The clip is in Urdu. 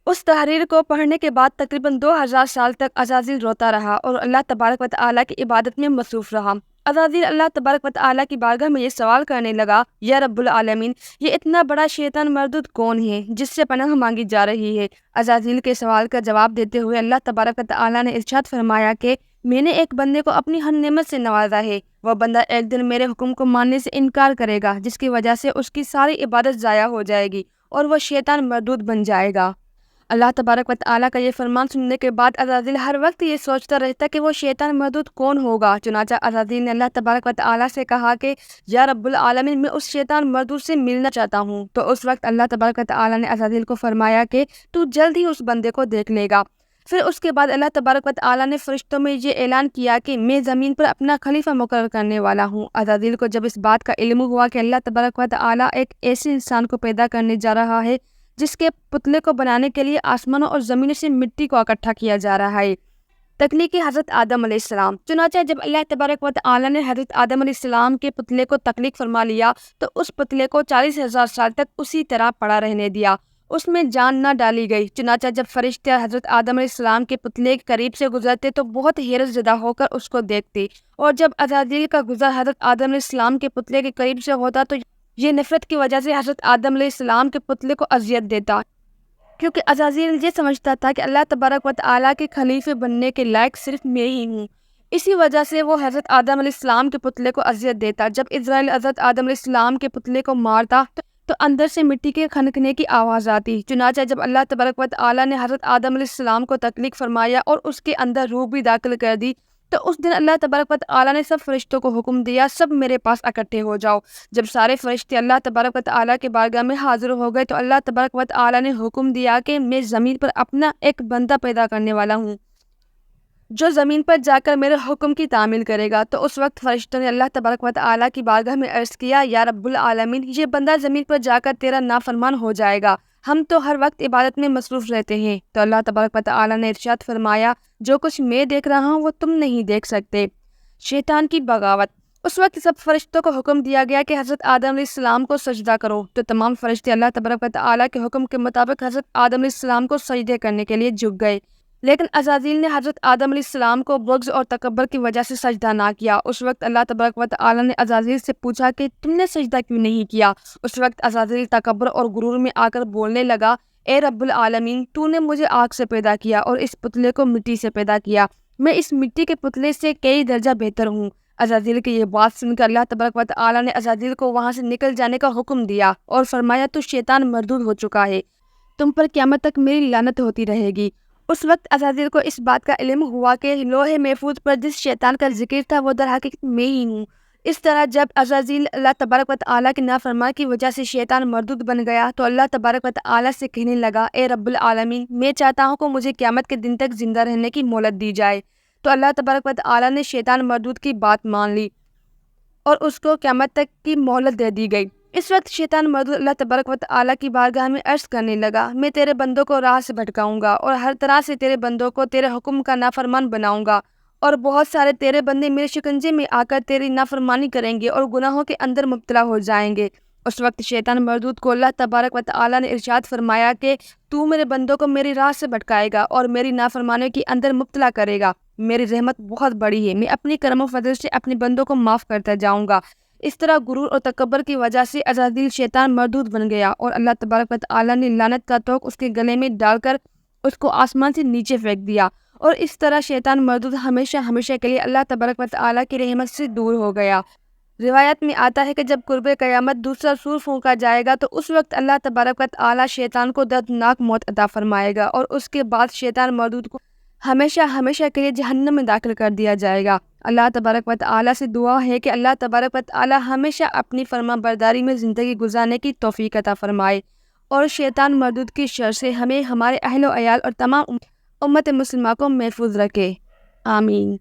اس تحریر کو پڑھنے کے بعد تقریباً 2000 سال تک عزازیل روتا رہا اور اللہ تبارک و تعالیٰ کی عبادت میں مصروف رہا۔ عزازیل اللہ تبارک و تعالیٰ کی بارگاہ میں یہ سوال کرنے لگا، یا رب العالمین، یہ اتنا بڑا شیطان مردود کون ہے جس سے پناہ مانگی جا رہی ہے؟ عزازیل کے سوال کا جواب دیتے ہوئے اللہ تبارک و تعالیٰ نے ارشاد فرمایا کہ میں نے ایک بندے کو اپنی ہر نعمت سے نوازا ہے، وہ بندہ ایک دن میرے حکم کو ماننے سے انکار کرے گا جس کی وجہ سے اس کی ساری عبادت ضائع ہو جائے گی اور وہ شیطان مردود بن جائے گا۔ اللہ تبارک و تعالیٰ کا یہ فرمان سننے کے بعد عزازیل ہر وقت یہ سوچتا رہتا کہ وہ شیطان مردود کون ہوگا۔ چنانچہ عزازیل نے اللہ تبارک و تعالیٰ سے کہا کہ یا رب العالمین، میں اس شیطان مردود سے ملنا چاہتا ہوں۔ تو اس وقت اللہ تبارک و تعالیٰ نے عزازیل کو فرمایا کہ تو جلد ہی اس بندے کو دیکھ لے گا۔ پھر اس کے بعد اللہ تبارک و تعالیٰ نے فرشتوں میں یہ اعلان کیا کہ میں زمین پر اپنا خلیفہ مقرر کرنے والا ہوں۔ عزازیل کو جب اس بات کا علم ہوا کہ اللہ تبارک و تعالیٰ ایک ایسے انسان کو پیدا کرنے جا رہا ہے جس کے پتلے کو بنانے کے لیے آسمانوں اور زمینوں سے مٹی کو اکٹھا کیا جا رہا ہے، تخلیق حضرت آدم علیہ السلام۔ چنانچہ جب اللہ تبارک و تعالیٰ نے حضرت آدم علیہ السلام کے پتلے کو تخلیق فرما لیا تو اس پتلے کو 40,000 سال تک اسی طرح پڑا رہنے دیا، اس میں جان نہ ڈالی گئی۔ چنانچہ جب فرشتے حضرت آدم علیہ السلام کے پتلے کے قریب سے گزرتے تو بہت حیرت زدہ ہو کر اس کو دیکھتے، اور جب عزازیل کا گزر حضرت آدم علیہ السلام کے پتلے کے قریب سے ہوتا تو یہ نفرت کی وجہ سے حضرت آدم علیہ السلام کے پتلے کو اذیت دیتا، کیونکہ عزازیل یہ سمجھتا تھا کہ اللہ تبارک و تعالیٰ کے خلیفے بننے کے لائق صرف میں ہی ہوں۔ اسی وجہ سے وہ حضرت آدم علیہ السلام کے پتلے کو اذیت دیتا۔ جب اسرائیل حضرت آدم علیہ السلام کے پتلے کو مارتا تو اندر سے مٹی کے کھنکنے کی آواز آتی۔ چنانچہ جب اللہ تبارک و تعالیٰ نے حضرت آدم علیہ السلام کو تخلیق فرمایا اور اس کے اندر روح بھی داخل کر دی تو اس دن اللہ تبارک و تعالیٰ نے سب فرشتوں کو حکم دیا، سب میرے پاس اکٹھے ہو جاؤ۔ جب سارے فرشتے اللہ تبارک و تعالیٰ کے بارگاہ میں حاضر ہو گئے تو اللہ تبارک و تعالیٰ نے حکم دیا کہ میں زمین پر اپنا ایک بندہ پیدا کرنے والا ہوں جو زمین پر جا کر میرے حکم کی تعمیل کرے گا۔ تو اس وقت فرشتوں نے اللہ تبارک و تعالیٰ کی بارگاہ میں عرض کیا، یا رب العالمین، یہ بندہ زمین پر جا کر تیرا نافرمان ہو جائے گا، ہم تو ہر وقت عبادت میں مصروف رہتے ہیں۔ تو اللہ تبارک و تعالیٰ نے ارشاد فرمایا، جو کچھ میں دیکھ رہا ہوں وہ تم نہیں دیکھ سکتے۔ شیطان کی بغاوت۔ اس وقت سب فرشتوں کو حکم دیا گیا کہ حضرت آدم علیہ السلام کو سجدہ کرو، تو تمام فرشتے اللہ تبارک و تعالیٰ کے حکم کے مطابق حضرت آدم علیہ السلام کو سجدے کرنے کے لیے جھک گئے، لیکن عزازیل نے حضرت آدم علیہ السلام کو بغض اور تکبر کی وجہ سے سجدہ نہ کیا۔ اس وقت اللہ تبارک و تعالیٰ نے عزازیل سے پوچھا کہ تم نے سجدہ کیوں نہیں کیا؟ اس وقت عزازیل تکبر اور غرور میں آ کر بولنے لگا، اے رب العالمین، تو نے مجھے آگ سے پیدا کیا اور اس پتلے کو مٹی سے پیدا کیا، میں اس مٹی کے پتلے سے کئی درجہ بہتر ہوں۔ عزازیل کی یہ بات سن کر اللہ تبارک و تعالیٰ نے عزازیل کو وہاں سے نکل جانے کا حکم دیا اور فرمایا، تو شیطان مردود ہو چکا ہے، تم پر قیامت تک میری لعنت ہوتی رہے گی۔ اس وقت عزازیل کو اس بات کا علم ہوا کہ لوح محفوظ پر جس شیطان کا ذکر تھا وہ در حقیقت میں ہی ہوں۔ اس طرح جب عزازیل اللہ تبارک و تعالیٰ کی نافرمانی کی وجہ سے شیطان مردود بن گیا تو اللہ تبارک و تعالیٰ سے کہنے لگا، اے رب العالمین، میں چاہتا ہوں کہ مجھے قیامت کے دن تک زندہ رہنے کی مہلت دی جائے۔ تو اللہ تبارک و تعالیٰ نے شیطان مردود کی بات مان لی اور اس کو قیامت تک کی مہلت دے دی گئی۔ اس وقت شیطان مردود اللہ تبارک و تعالیٰ کی بارگاہ میں عرض کرنے لگا، میں تیرے بندوں کو راہ سے بھٹکاؤں گا اور ہر طرح سے تیرے بندوں کو تیرے حکم کا نافرمان بناؤں گا، اور بہت سارے تیرے بندے میرے شکنجے میں آ کر تیری نافرمانی کریں گے اور گناہوں کے اندر مبتلا ہو جائیں گے۔ اس وقت شیطان مردود کو اللہ تبارک و تعالیٰ نے ارشاد فرمایا کہ تو میرے بندوں کو میری راہ سے بھٹکائے گا اور میری نافرمانی کے اندر مبتلا کرے گا، میری رحمت بہت بڑی ہے، میں اپنی کرم و فضل سے اپنے بندوں کو معاف کرتا جاؤں گا۔ اس طرح غرور اور تکبر کی وجہ سے عزازیل شیطان مردود بن گیا اور اللہ تبارک و تعالیٰ نے لعنت کا توق اس کے گلے میں ڈال کر اس کو آسمان سے نیچے پھینک دیا، اور اس طرح شیطان مردود ہمیشہ ہمیشہ کے لیے اللہ تبارک و تعالیٰ کی رحمت سے دور ہو گیا۔ روایت میں آتا ہے کہ جب قرب قیامت دوسرا سور پھونکا جائے گا تو اس وقت اللہ تبارک و تعالیٰ شیطان کو دردناک موت عطا فرمائے گا اور اس کے بعد شیطان مردود کو ہمیشہ ہمیشہ کے لیے جہنم میں داخل کر دیا جائے گا۔ اللہ تبارک و تعالیٰ سے دعا ہے کہ اللہ تبارک و تعالیٰ ہمیشہ اپنی فرما برداری میں زندگی گزارنے کی توفیق عطا فرمائے اور شیطان مردود کی شر سے ہمیں، ہمارے اہل و عیال اور تمام امت مسلمہ کو محفوظ رکھے، آمین۔